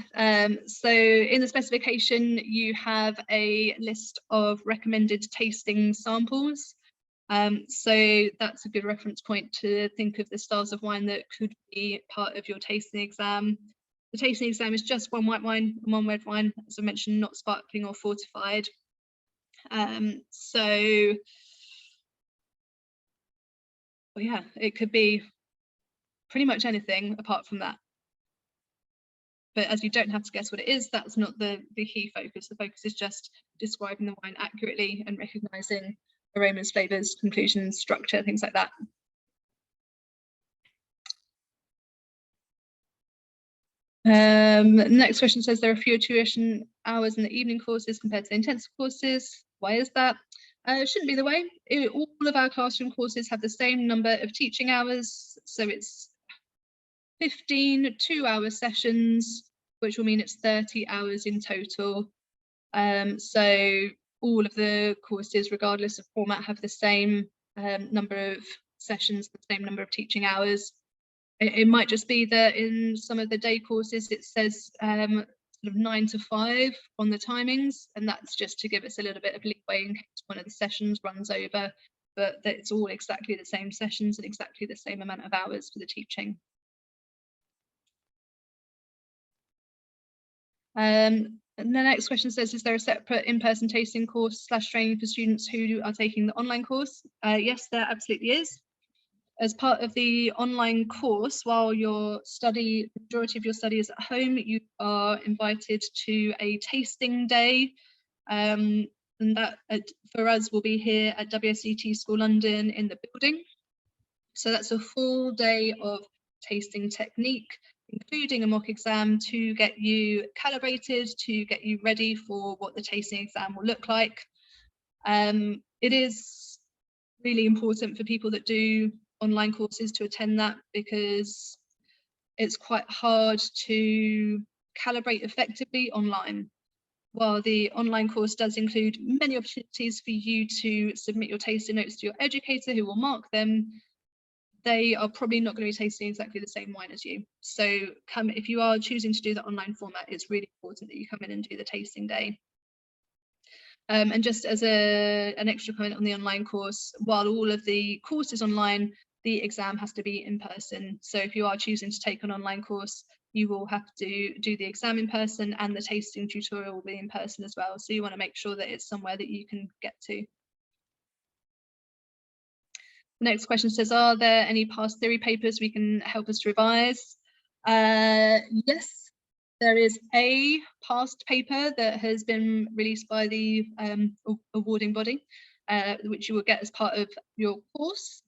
So in the specification, you have a list of recommended tasting samples. So that's a good reference point to think of the styles of wine that could be part of your tasting exam. The tasting exam is just 1 white wine and 1 red wine, as I mentioned, not sparkling or fortified. So well, yeah, it could be pretty much anything apart from that. But as you don't have to guess what it is, that's not the key focus. The focus is just describing the wine accurately and recognizing aromas, flavors, conclusions, structure, things like that. Next question says there are fewer tuition hours in the evening courses compared to the intensive courses. Why is that? It shouldn't be the way. All of our classroom courses have the same number of teaching hours, so it's 15 2-hour sessions, which will mean it's 30 hours in total. So all of the courses, regardless of format, have the same number of sessions, the same number of teaching hours. It might just be that in some of the day courses it says sort of 9 to 5 on the timings, and that's just to give us a little bit of leeway in case one of the sessions runs over, but that it's all exactly the same sessions and exactly the same amount of hours for the teaching. And the next question says, is there a separate in-person tasting course / training for students who are taking the online course? Yes, there absolutely is. As part of the online course, while the majority of your study is at home, you are invited to a tasting day. And that for us will be here at WSET School London in the building. So that's a full day of tasting technique, including a mock exam to get you calibrated, to get you ready for what the tasting exam will look like. It is really important for people that do online courses to attend that, because it's quite hard to calibrate effectively online. While the online course does include many opportunities for you to submit your tasting notes to your educator, who will mark them, they are probably not going to be tasting exactly the same wine as you. So if you are choosing to do the online format, it's really important that you come in and do the tasting day. And just as an extra comment on the online course, while all of the course is online, the exam has to be in person. So if you are choosing to take an online course, you will have to do the exam in person, and the tasting tutorial will be in person as well. So you want to make sure that it's somewhere that you can get to. The next question says, are there any past theory papers we can help us to revise? Yes, there is a past paper that has been released by the awarding body, which you will get as part of your course.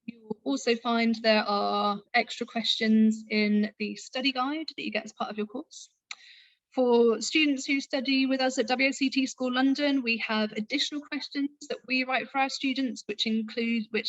You will also find there are extra questions in the study guide that you get as part of your course. For students who study with us at WSET School London, we have additional questions that we write for our students, which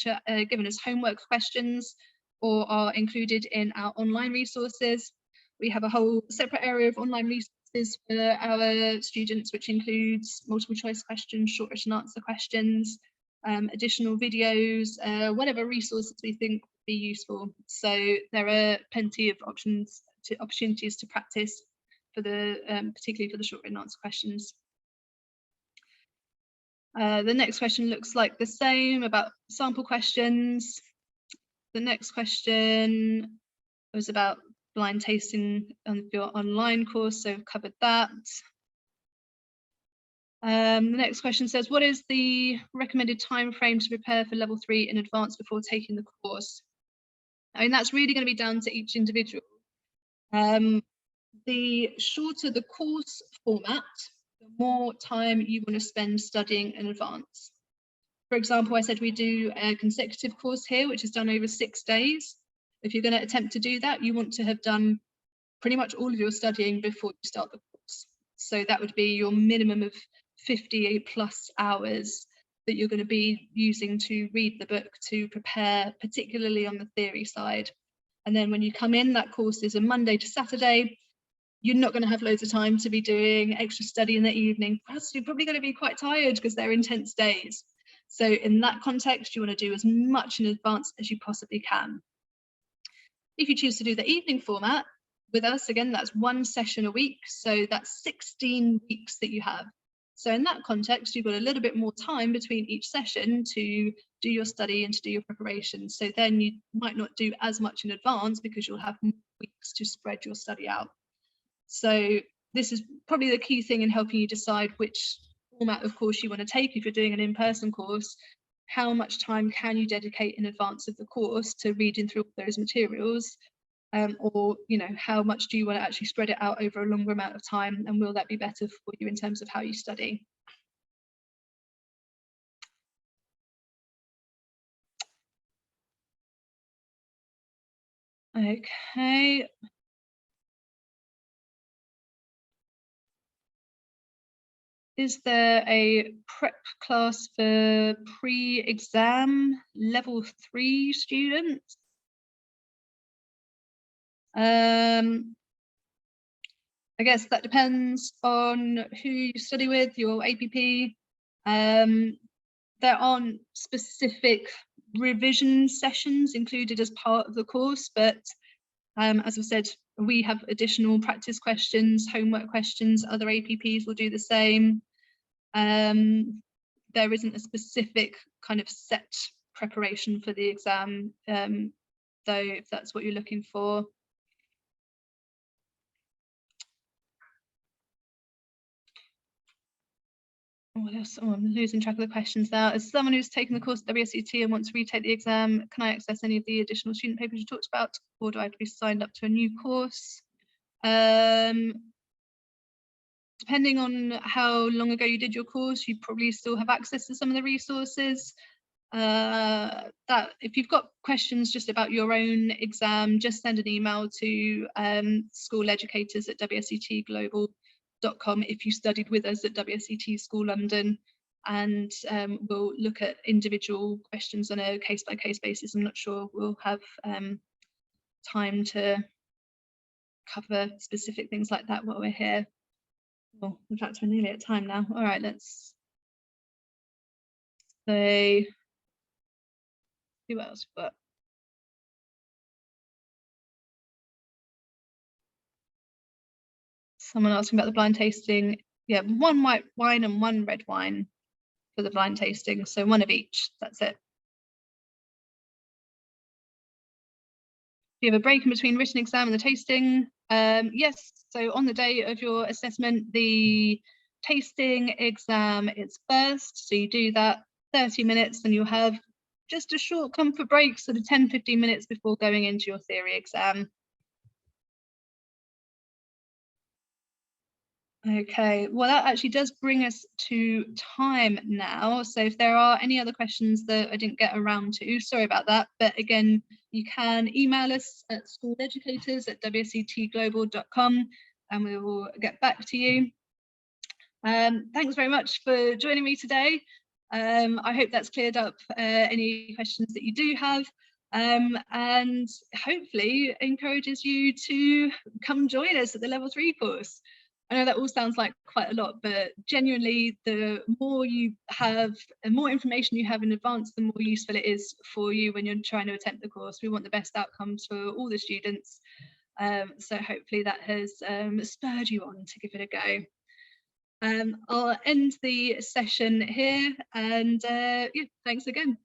are given as homework questions or are included in our online resources. We have a whole separate area of online resources for our students, which includes multiple choice questions, short written answer questions, additional videos, whatever resources we think would be useful. So there are plenty of opportunities to practice for the particularly for the short written answer questions. The next question looks like the same, about sample questions. The next question was about blind tasting on your online course, so I've covered that. The next question says, what is the recommended time frame to prepare for level 3 in advance before taking the course? I mean, that's really going to be down to each individual. The shorter the course format, the more time you want to spend studying in advance. For example, I said we do a consecutive course here, which is done over 6 days. If you're going to attempt to do that, you want to have done pretty much all of your studying before you start the course. So that would be your minimum of 50+ hours that you're going to be using to read the book, to prepare, particularly on the theory side. And then when you come in, that course is a Monday to Saturday. You're not going to have loads of time to be doing extra study in the evening. Plus, you're probably going to be quite tired because they're intense days. So in that context, you want to do as much in advance as you possibly can. If you choose to do the evening format with us, again, that's 1 session a week. So that's 16 weeks that you have. So in that context, you've got a little bit more time between each session to do your study and to do your preparation. So then you might not do as much in advance because you'll have more weeks to spread your study out. So this is probably the key thing in helping you decide which format of course you want to take. If you're doing an in-person course, how much time can you dedicate in advance of the course to reading through those materials? Or, you know, how much do you want to actually spread it out over a longer amount of time, and will that be better for you in terms of how you study? Okay. Is there a prep class for pre-exam level 3 students? I guess that depends on who you study with, your APP. There aren't specific revision sessions included as part of the course, but as I've said, we have additional practice questions, homework questions, other APPs will do the same. There isn't a specific kind of set preparation for the exam, though, if that's what you're looking for. What else? Oh, I'm losing track of the questions now. As someone who's taken the course at WSET and wants to retake the exam, can I access any of the additional student papers you talked about, or do I have to be signed up to a new course? Depending on how long ago you did your course, you probably still have access to some of the resources. That if you've got questions just about your own exam, just send an email to school educators at WSETglobal.com if you studied with us at WSET School London, and we'll look at individual questions on a case-by-case basis. I'm not sure we'll have time to cover specific things like that while we're here. Well, in fact, we're nearly at time now. All right, let's say, who else? But someone asking about the blind tasting. Yeah, 1 white wine and 1 red wine for the blind tasting. So 1 of each, that's it. Do you have a break in between written exam and the tasting? Yes, so on the day of your assessment, the tasting exam is first. So you do that 30 minutes and you'll have just a short comfort break, sort of 10-15 minutes before going into your theory exam. Okay, well, that actually does bring us to time now. So if there are any other questions that I didn't get around to, sorry about that. But again, you can email us at schooleducators@wsetglobal.com. and we will get back to you. Thanks very much for joining me today. I hope that's cleared up any questions that you do have, and hopefully encourages you to come join us at the Level 3 course. I know that all sounds like quite a lot, but genuinely the more you have and more information you have in advance, the more useful it is for you when you're trying to attempt the course. We want the best outcomes for all the students. So hopefully that has spurred you on to give it a go. I'll end the session here, and yeah, thanks again.